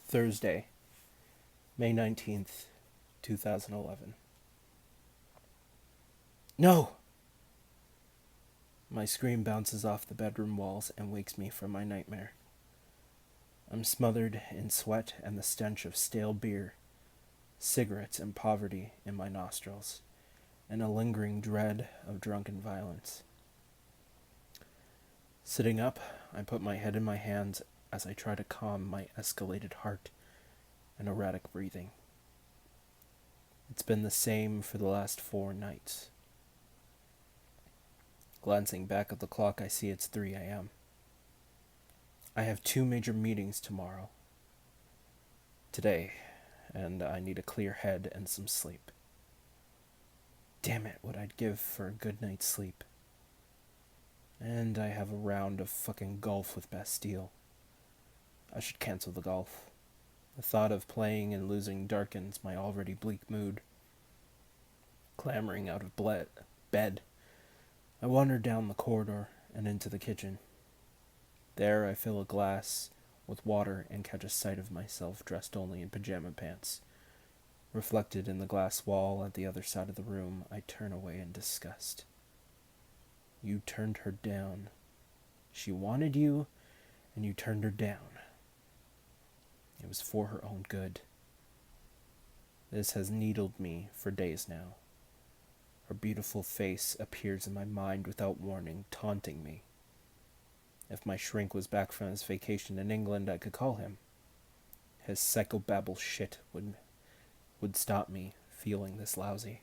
Thursday, May 19th, 2011. No! My scream bounces off the bedroom walls and wakes me from my nightmare. I'm smothered in sweat and the stench of stale beer, cigarettes, and poverty in my nostrils, and a lingering dread of drunken violence. Sitting up, I put my head in my hands as I try to calm my escalated heart and erratic breathing. It's been the same for the last 4 nights. Glancing back at the clock, I see it's 3 a.m. I have 2 major meetings today, and I need a clear head and some sleep. Damn it, what I'd give for a good night's sleep. And I have a round of fucking golf with Bastille. I should cancel the golf. The thought of playing and losing darkens my already bleak mood. Clambering out of bed, I wander down the corridor and into the kitchen. There I fill a glass with water and catch a sight of myself dressed only in pajama pants. Reflected in the glass wall at the other side of the room, I turn away in disgust. You turned her down. She wanted you, and you turned her down. It was for her own good. This has needled me for days now. Her beautiful face appears in my mind without warning, taunting me. If my shrink was back from his vacation in England, I could call him. His psychobabble shit would stop me feeling this lousy.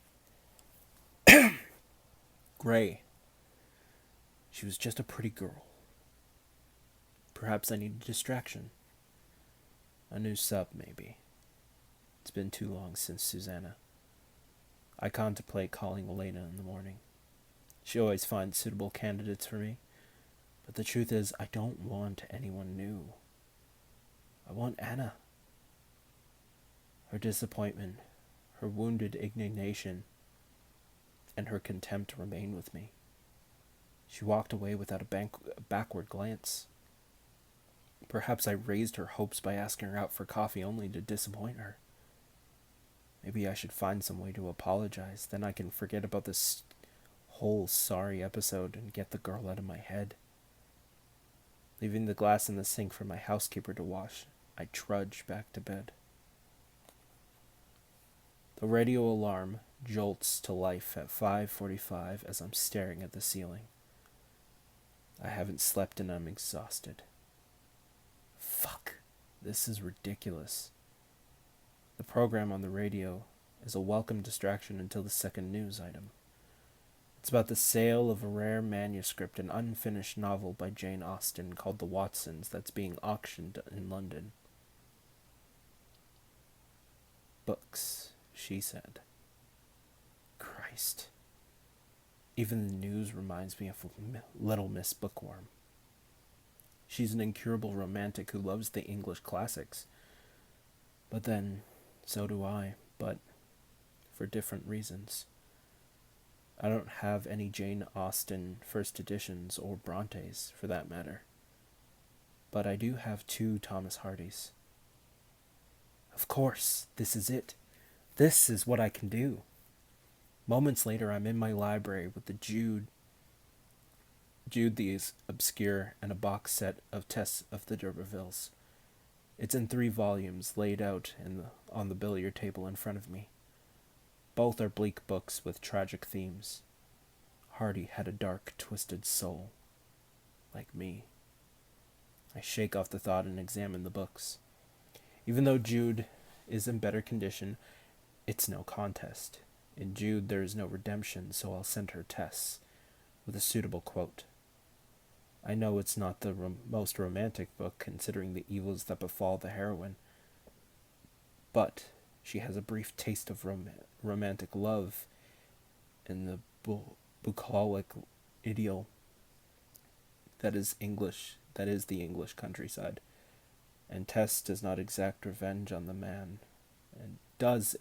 Gray. She was just a pretty girl. Perhaps I need a distraction. A new sub, maybe. It's been too long since Susanna. I contemplate calling Elena in the morning. She always finds suitable candidates for me. But the truth is, I don't want anyone new. I want Anna. Her disappointment, her wounded indignation, and her contempt remain with me. She walked away without a backward glance. Perhaps I raised her hopes by asking her out for coffee only to disappoint her. Maybe I should find some way to apologize. Then I can forget about this whole sorry episode and get the girl out of my head. Leaving the glass in the sink for my housekeeper to wash, I trudge back to bed. The radio alarm jolts to life at 5:45 as I'm staring at the ceiling. I haven't slept and I'm exhausted. Fuck, this is ridiculous. The program on the radio is a welcome distraction until the second news item. It's about the sale of a rare manuscript, an unfinished novel by Jane Austen called The Watsons that's being auctioned in London. Books, she said. Christ. Even the news reminds me of Little Miss Bookworm. She's an incurable romantic who loves the English classics. But then, so do I, but for different reasons. I don't have any Jane Austen first editions or Brontes, for that matter. But I do have 2 Thomas Hardys. Of course, this is it. This is what I can do. Moments later, I'm in my library with the Jude the Obscure and a box set of Tess of the D'Urbervilles. It's in 3 volumes laid out on the billiard table in front of me. Both are bleak books with tragic themes. Hardy had a dark, twisted soul. Like me. I shake off the thought and examine the books. Even though Jude is in better condition, it's no contest. In Jude there is no redemption, so I'll send her Tess with a suitable quote. I know it's not the most romantic book, considering the evils that befall the heroine, but she has a brief taste of romantic love in the bucolic idyll that is the English countryside, and Tess does not exact revenge on the man, and does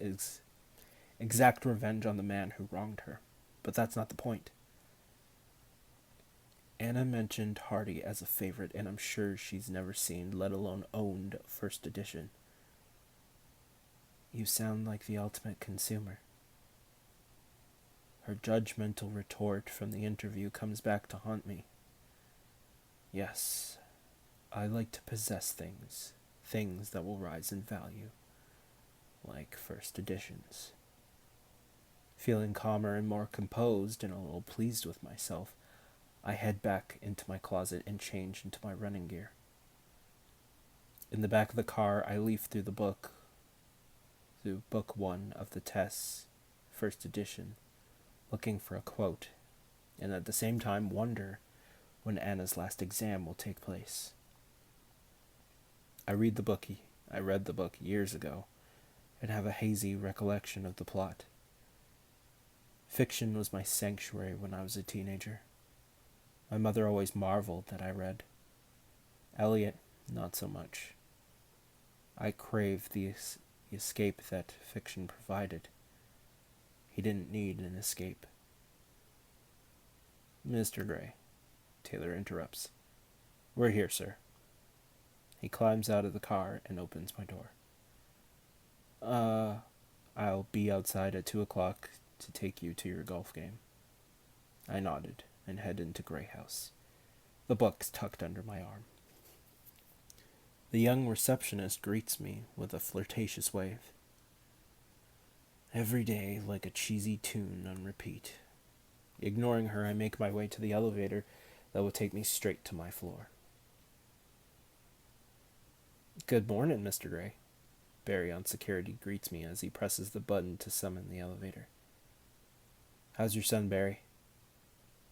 exact revenge on the man who wronged her, but that's not the point. Anna mentioned Hardy as a favorite, and I'm sure she's never seen, let alone owned, first edition. You sound like the ultimate consumer. Her judgmental retort from the interview comes back to haunt me. Yes, I like to possess things that will rise in value, like first editions. Feeling calmer and more composed and a little pleased with myself, I head back into my closet and change into my running gear. In the back of the car, I leaf through book 1 of the Tess, first edition, looking for a quote, and at the same time wonder when Anna's last exam will take place. I read the book years ago, and have a hazy recollection of the plot. Fiction was my sanctuary when I was a teenager. My mother always marveled that I read. Eliot, not so much. I craved the escape that fiction provided. He didn't need an escape. Mr. Gray, Taylor interrupts. We're here, sir. He climbs out of the car and opens my door. I'll be outside at 2 o'clock to take you to your golf game. I nodded and head into Gray House, the books tucked under my arm. The young receptionist greets me with a flirtatious wave. Every day like a cheesy tune on repeat. Ignoring her, I make my way to the elevator that will take me straight to my floor. Good morning, Mr. Gray. Barry on security greets me as he presses the button to summon the elevator. How's your son, Barry?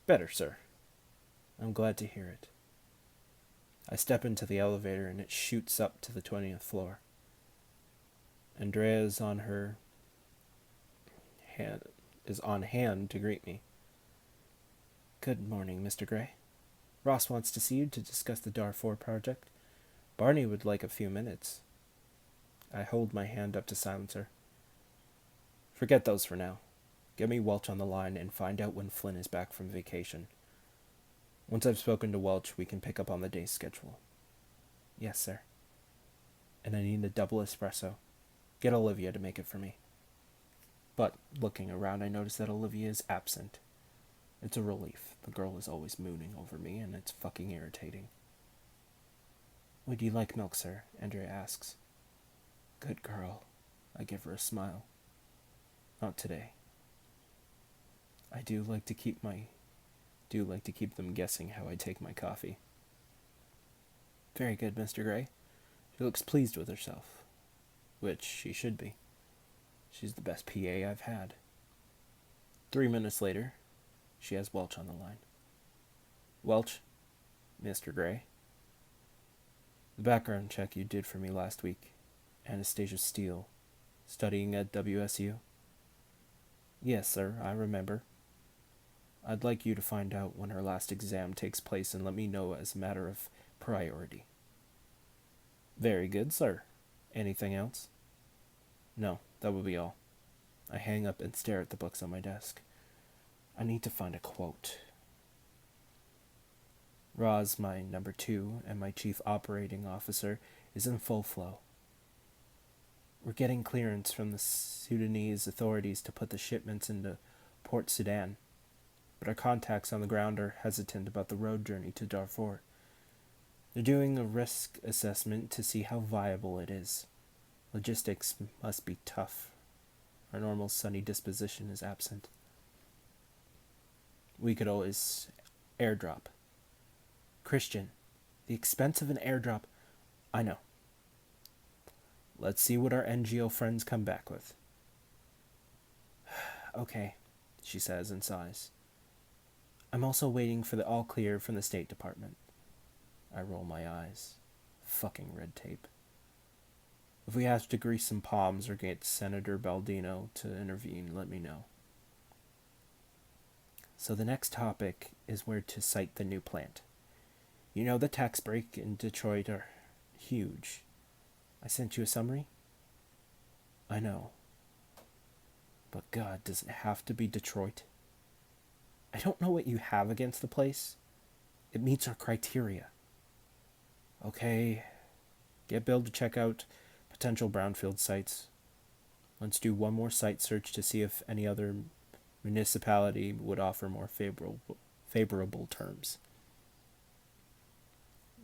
Better, sir. I'm glad to hear it. I step into the elevator and it shoots up to the 20th floor. Andrea is on hand to greet me. Good morning, Mr. Gray. Ross wants to see you to discuss the Darfur project. Barney would like a few minutes. I hold my hand up to silence her. Forget those for now. Get me Welch on the line and find out when Flynn is back from vacation. Once I've spoken to Welch, we can pick up on the day's schedule. Yes, sir. And I need a double espresso. Get Olivia to make it for me. But, looking around, I notice that Olivia is absent. It's a relief. The girl is always mooning over me, and it's fucking irritating. Would you like milk, sir? Andrea asks. Good girl. I give her a smile. Not today. I do like to keep them guessing how I take my coffee. Very good, Mr. Gray. She looks pleased with herself. Which she should be. She's the best PA I've had. 3 minutes later, she has Welch on the line. Welch, Mr. Gray. The background check you did for me last week. Anastasia Steele, studying at WSU. Yes, sir, I remember. I'd like you to find out when her last exam takes place and let me know as a matter of priority. Very good, sir. Anything else? No, that will be all. I hang up and stare at the books on my desk. I need to find a quote. Roz, my number 2, and my chief operating officer, is in full flow. We're getting clearance from the Sudanese authorities to put the shipments into Port Sudan, but our contacts on the ground are hesitant about the road journey to Darfur. They're doing a risk assessment to see how viable it is. Logistics must be tough. Our normal sunny disposition is absent. We could always airdrop. Christian, the expense of an airdrop, I know. Let's see what our NGO friends come back with. Okay, she says and sighs. I'm also waiting for the all clear from the State Department. I roll my eyes. Fucking red tape. If we have to grease some palms or get Senator Baldino to intervene, let me know. So the next topic is where to site the new plant. You know the tax break in Detroit are huge. I sent you a summary? I know. But God, does it have to be Detroit? I don't know what you have against the place. It meets our criteria. Okay, get Bill to check out potential brownfield sites. Let's do one more site search to see if any other municipality would offer more favorable terms.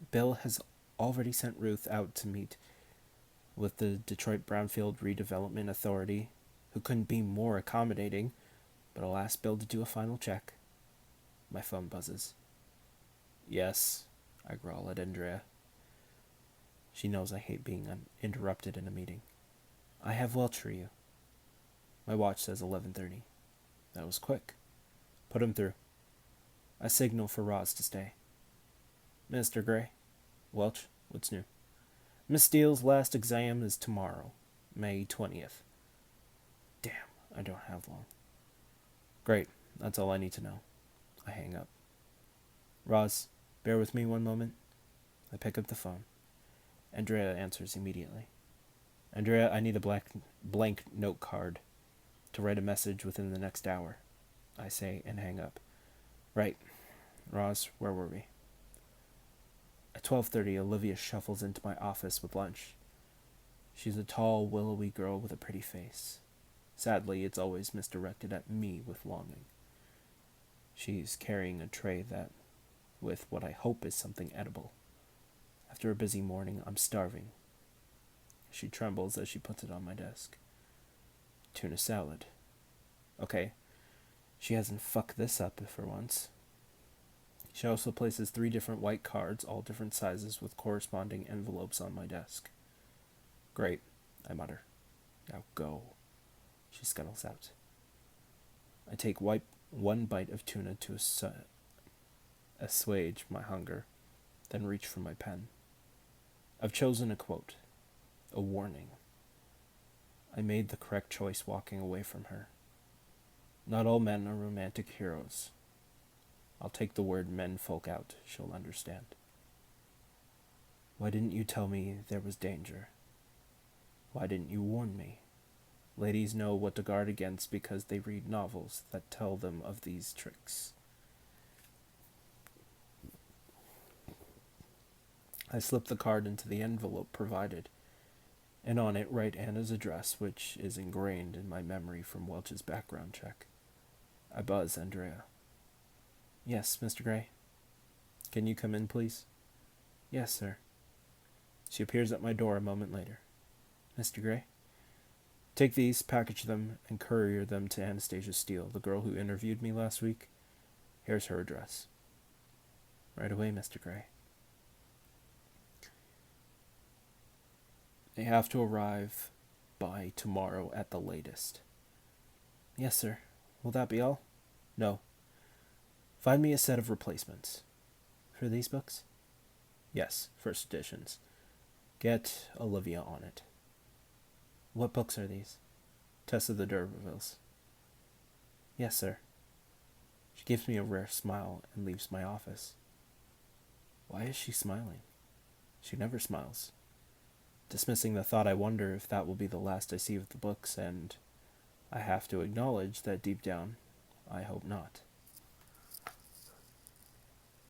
Bill has already sent Ruth out to meet with the Detroit Brownfield Redevelopment Authority, who couldn't be more accommodating, but I'll ask Bill to do a final check. My phone buzzes. Yes, I growl at Andrea. She knows I hate being interrupted in a meeting. I have Welch for you. My watch says 11:30. That was quick. Put him through. I signal for Roz to stay. Mr. Gray. Welch, what's new? Miss Steele's last exam is tomorrow, May 20th. Damn, I don't have long. Great, that's all I need to know. I hang up. Roz, bear with me one moment. I pick up the phone. Andrea answers immediately. Andrea, I need a blank note card to write a message within the next hour, I say and hang up. Right. Roz, where were we? At 12:30, Olivia shuffles into my office with lunch. She's a tall, willowy girl with a pretty face. Sadly, it's always misdirected at me with longing. She's carrying a tray with what I hope is something edible. After a busy morning, I'm starving. She trembles as she puts it on my desk. Tuna salad. Okay, she hasn't fucked this up for once. She also places 3 different white cards, all different sizes, with corresponding envelopes on my desk. Great, I mutter. Now go. She scuttles out. I take one bite of tuna to assuage my hunger, then reach for my pen. I've chosen a quote, a warning. I made the correct choice walking away from her. Not all men are romantic heroes. I'll take the word menfolk out, she'll understand. Why didn't you tell me there was danger? Why didn't you warn me? Ladies know what to guard against because they read novels that tell them of these tricks. I slip the card into the envelope provided, and on it write Anna's address, which is ingrained in my memory from Welch's background check. I buzz Andrea. Yes, Mr. Gray. Can you come in, please? Yes, sir. She appears at my door a moment later. Mr. Gray? Take these, package them, and courier them to Anastasia Steele, the girl who interviewed me last week. Here's her address. Right away, Mr. Gray. They have to arrive by tomorrow at the latest. Yes, sir. Will that be all? No. Find me a set of replacements. For these books? Yes, first editions. Get Olivia on it. What books are these? Tess of the D'Urbervilles. Yes, sir. She gives me a rare smile and leaves my office. Why is she smiling? She never smiles. Dismissing the thought, I wonder if that will be the last I see of the books, and I have to acknowledge that deep down, I hope not.